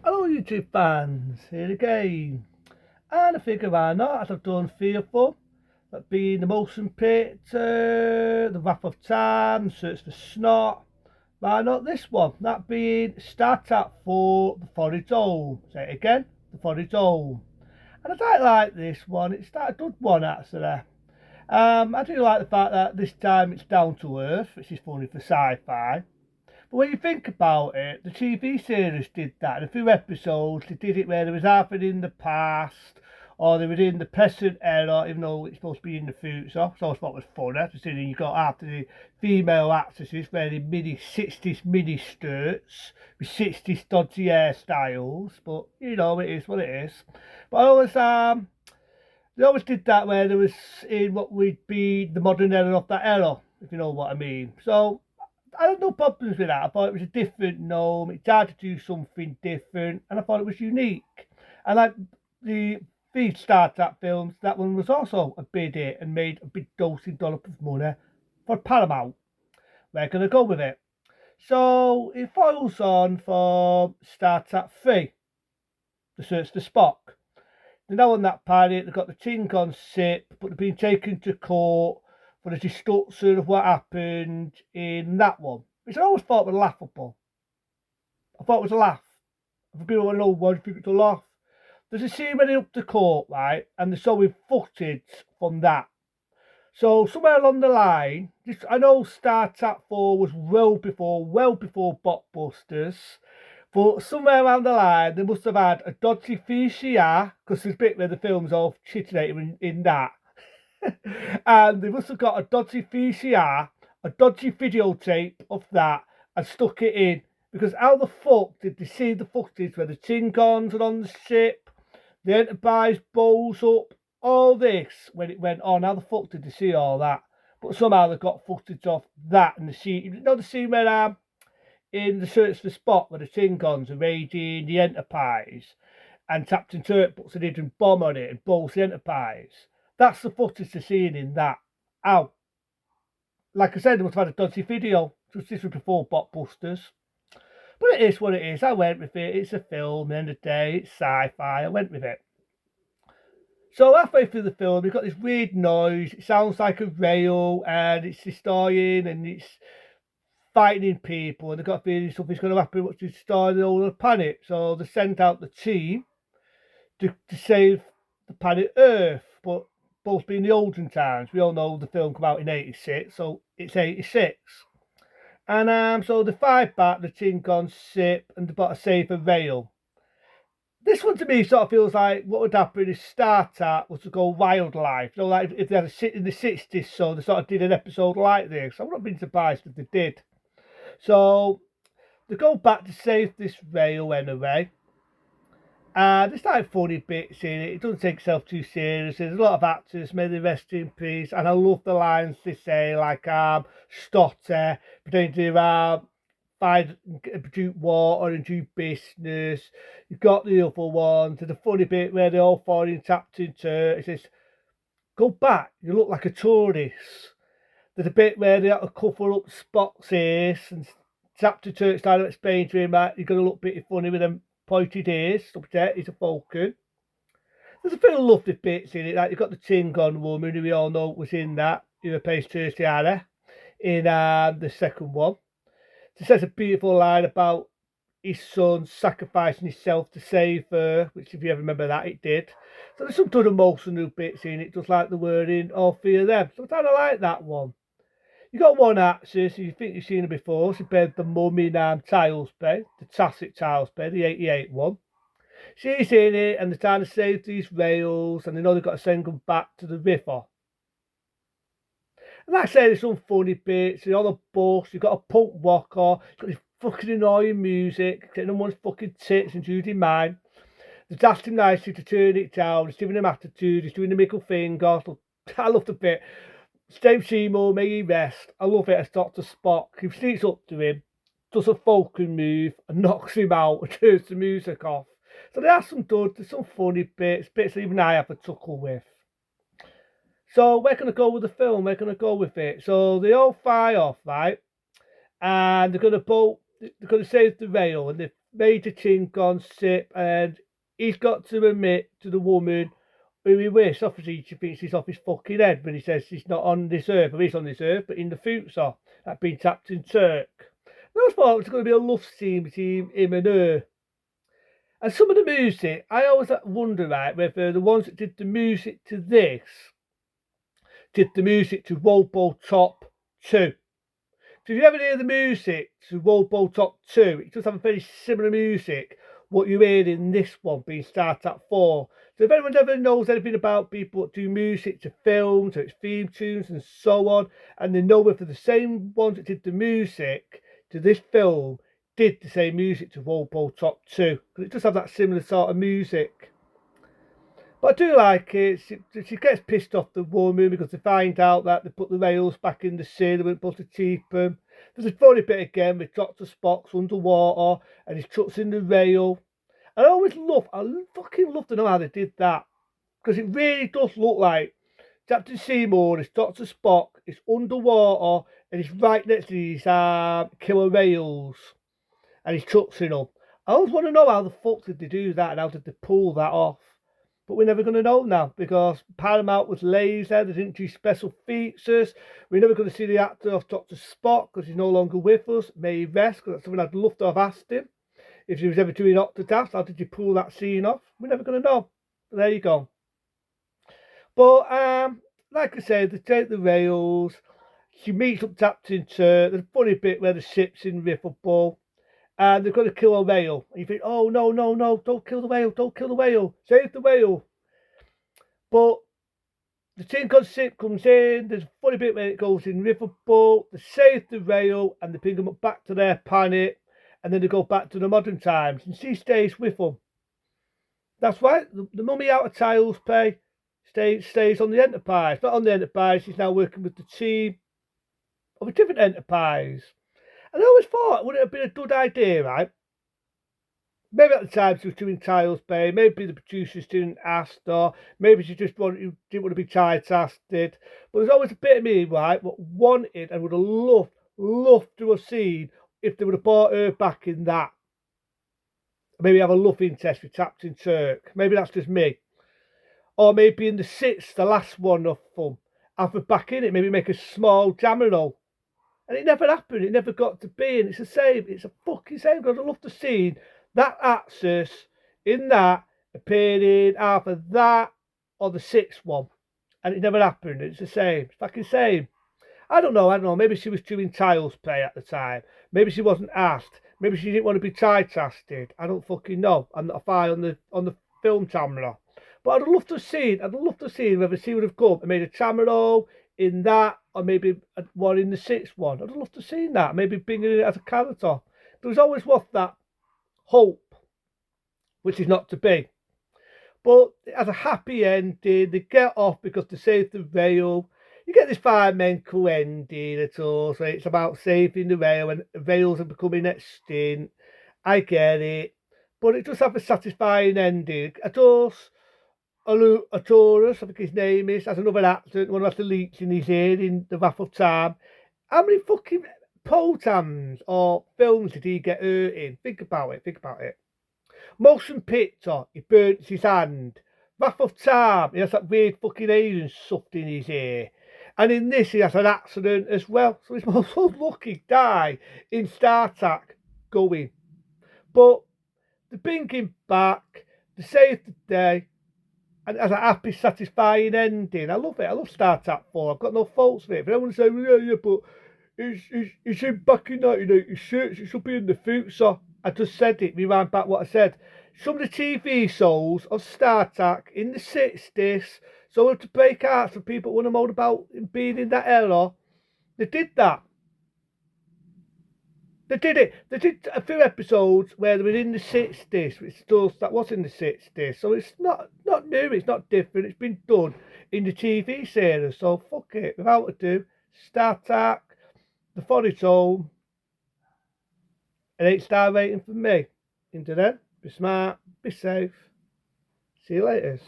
Hello YouTube fans, here again. And I figure why not, as I've done Fearful, that being the motion picture, the Wrath of Time, Search for Snot. Why not this one? That being Start at 4, The Forage Home. Say it again, The Forage Home. And I don't like this one, it's not a good one actually. I do like the fact that this time it's down to earth, which is funny for sci-fi. But when you think about it, the TV series did that. In a few episodes, they did it where there was either in the past or they were in the present era, even though it's supposed to be in the future. So I thought it was funny. Considering you got after the female actresses wearing mini 60s mini skirts with 60s dodgy hairstyles. But you know, it is what it is. But they always did that where there was in what would be the modern era of that era, if you know what I mean. So I had no problems with that. I thought it was a different gnome. It tried to do something different, and I thought it was unique. And like the three Star Trek films, that one was also a big hit and made a big dosing dollop of money for Paramount. We're gonna go with it. So it follows on from Star Trek 3, The Search for Spock. They're now on that planet, they've got the Tingon ship, but they've been taken to court for the destruction of what happened in that one, which I always thought was laughable. I thought it was a laugh. If people want to know why do you think it's a laugh, there's a scene where they're up to court, right, and they're showing footage from that. So somewhere along the line, I know Star Trek 4 was well before Blockbusters, but somewhere around the line, they must have had a dodgy VCR, because there's a bit where the film's all titillating in that. And they must have got a dodgy VCR, a dodgy videotape of that, and stuck it in. Because how the fuck did they see the footage where the Klingons are on the ship, the Enterprise blows up, all this when it went on? How the fuck did they see all that? But somehow they got footage of that and the scene. You know the scene where in the Search for Spock where the Klingons are raiding the Enterprise and Captain Turk puts an hidden bomb on it and blows the Enterprise. That's the footage they're seeing in that. Ow. Like I said, they must have had a dodgy video. This was before Blockbusters. But it is what it is. I went with it. It's a film, end of the day. It's sci-fi. I went with it. So halfway through the film, you've got this weird noise. It sounds like a rail, and it's destroying, and it's fighting people, and they've got a feeling something's going to happen which is destroying the whole planet. So they sent out the team to save the planet Earth, but both being the olden times. We all know the film came out in '86, so it's '86. And so they fight back the Tingon ship and they've got to save a rail. This one to me sort of feels like what would happen if Star Trek was to go wildlife. You know, like if they had a sit in the 60s, so they sort of did an episode like this. I would not have been surprised if they did. So they go back to save this rail anyway. There's like funny bits in it. It doesn't take itself too seriously. There's a lot of actors, may they rest in peace. And I love the lines they say, like Stotter, pretending to find do water and do business. You've got the other ones. There's a funny bit where they all fall in tapped into. It says, "Go back. You look like a tourist." There's a bit where they have to cover up Spock's ears and Captain Turk's trying to explain to him that you're going to look pretty funny with them pointed ears. He's a falcon. There's a few lovely bits in it. Like you've got the Tingon woman who we all know was in that, who replaced Tertiara in the second one. She says a beautiful line about his son sacrificing himself to save her, which if you ever remember that, it did. So there's some good emotional bits in it, just like the wording all three of them. So I kind of like that one. You got one actress, you think you've seen her before. She played the mum in Child's Play, the classic Child's Play, the '88 one. She's in it, and they're trying to save these rails, and they know they've got to send them back to the river. And like I say, there's some funny bits. You're on the bus, you've got a punk rocker, you've got this fucking annoying music, getting on one's fucking tits, including mine. They've asked him nicely to turn it down, he's giving him attitude, he's doing the middle finger. I love the bit. Dave Seymour, may he rest. I love it as Dr. Spock. He sneaks up to him, does a falcon move, and knocks him out and turns the music off. So there are some good, there's some funny bits that even I have a chuckle with. So we're going to go with the film, we're going to go with it. So they all fly off, right? And they're going to save the rail, and they major chink on Sip, and he's got to admit to the woman who he wishes. Obviously, she thinks he's off his fucking head when he says he's not on this earth, or he's on this earth, but in the future, that being Captain Turk. And I thought it was going to be a love scene between him and her. And some of the music, I always wonder, right, whether the ones that did the music to this did the music to Robotop 2. So if you ever hear the music to Robotop 2, it does have a very similar music what you hear in this one being Star Trek 4. So if anyone ever knows anything about people that do music to films, to its theme tunes and so on, and they know whether the same ones that did the music to this film did the same music to Robotop 2, because it does have that similar sort of music. But I do like it. She gets pissed off the woman because they find out that they put the rails back in the sea. They weren't supposed to keep them. There's a funny bit again with Dr. Spock's underwater and his truck's in the rail. And I fucking love to know how they did that. Because it really does look like Captain Seymour is Dr. Spock, is underwater, and he's right next to these killer rails. And his truck's in them. I always want to know how the fuck did they do that and how did they pull that off. But we're never going to know now because Paramount was lazy. They didn't do special features. We're never going to see the actor of Dr. Spock because he's no longer with us. May he rest, because that's something I'd love to have asked him. If he was ever doing Octodad, how did you pull that scene off? We're never going to know. But there you go. But like I said, they take the rails. She meets up Captain Turk. There's a funny bit where the ship's in Riverbowl. And they've got to kill a whale. And you think, oh, no, no, no, don't kill the whale, don't kill the whale, save the whale. But the tin con ship comes in, there's a funny bit where it goes in Riverboat, they save the whale, and they bring them back to their planet, and then they go back to the modern times, and she stays with them. That's right, the mummy out of Child's Play stays on the Enterprise. Not on the Enterprise, she's now working with the team of a different Enterprise. And I always thought, would it have been a good idea, right? Maybe at the time she was doing Child's Play, maybe the producers didn't ask her, maybe she just didn't want to be typecasted. But there's always a bit of me, right, what wanted and would have loved to have seen if they would have brought her back in that. Maybe have a love interest with Captain Turk. Maybe that's just me. Or maybe in the sixth, the last one of them, have her back in it, maybe make a small cameo. And it never happened. It never got to be. And it's the same. It's a fucking same. Because I'd love to see that actress in that appearing either that or the sixth one. And it never happened. It's the same. It's fucking same. I don't know. Maybe she was doing Child's Play at the time. Maybe she wasn't asked. Maybe she didn't want to be typecasted. I don't fucking know. I'm not a fly on the film camera. But I'd love to see whether she would have come and made a cameo in that, or maybe one in the sixth one. I'd love to see that. Maybe bringing it as a character. There was always worth that hope, which is not to be. But it has a happy ending. They get off because they save the rail. You get this five-mental ending at all. So it's about saving the rail, and the rails are becoming extinct. I get it. But it does have a satisfying ending. Taurus, I think his name is, as another actor, one of the leaks in his ear in The Wrath of Time. How many fucking potams or films did he get hurt in? Think about it. Motion picture, he burns his hand. Wrath of Time, he has that weird fucking alien stuffed in his ear. And in this, he has an accident as well. So he's most lucky die in Star Trek going. But they bring him back, they save the day, and it has a happy, satisfying ending. I love it. I love Star Trek 4. I've got no faults with it. But everyone say, well, yeah, but it's in back in 1986. It should be in the future. I just said it. Rewind back what I said. Some of the TV shows of Star Trek in the 60s, so to break out for people who want to moan about being in that era, they did that. They did it. They did a few episodes where they were in the 60s, which still that was in the 60s. So it's not new, it's not different. It's been done in the TV series. So fuck it. Without ado, Star Trek, The Forest Home, an 8-star rating from me. Until then, be smart, be safe. See you later.